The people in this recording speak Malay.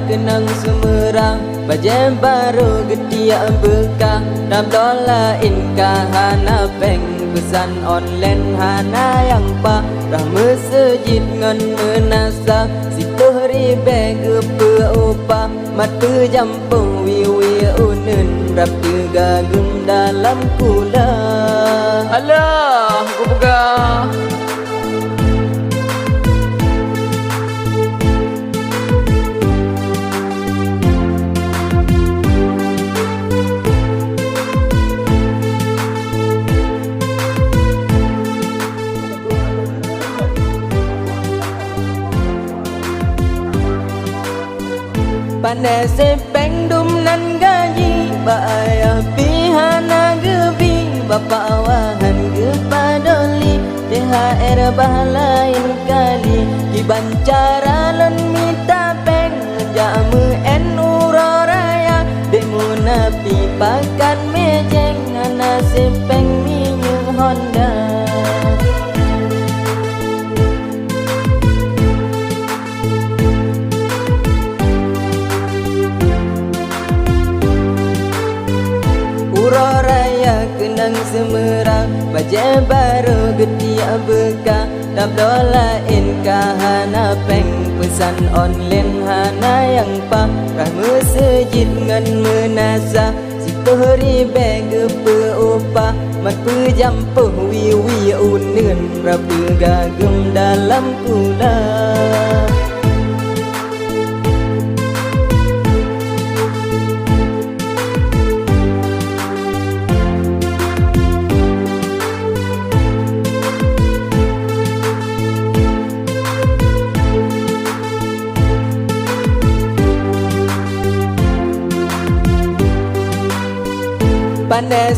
kenang semerang bajem baru getia bekah dam dola inka hana peng pesan online hana yang pa dah masjid ngan menasa situ ribe gepe upa mata jampung wiwi unen rap gagum dalam kula. Alah, aku pegang. Pandai sepeng dum nan gaji Baaya pihana gebi Bapa awahan gepadoli THR bahalain kali Kibancara len mita peng Jamu en uroraya Demu napi pakan mejeng Ana sepeng minyak Honda. Raya kenang semerang baje baru getia bekah dam dola inka hana peng pesan online hana yang pa rah masjid ngan menasa situ ribe gepe upah mat pejampuh wiwi unen rapi gagum dalam kula. Pandai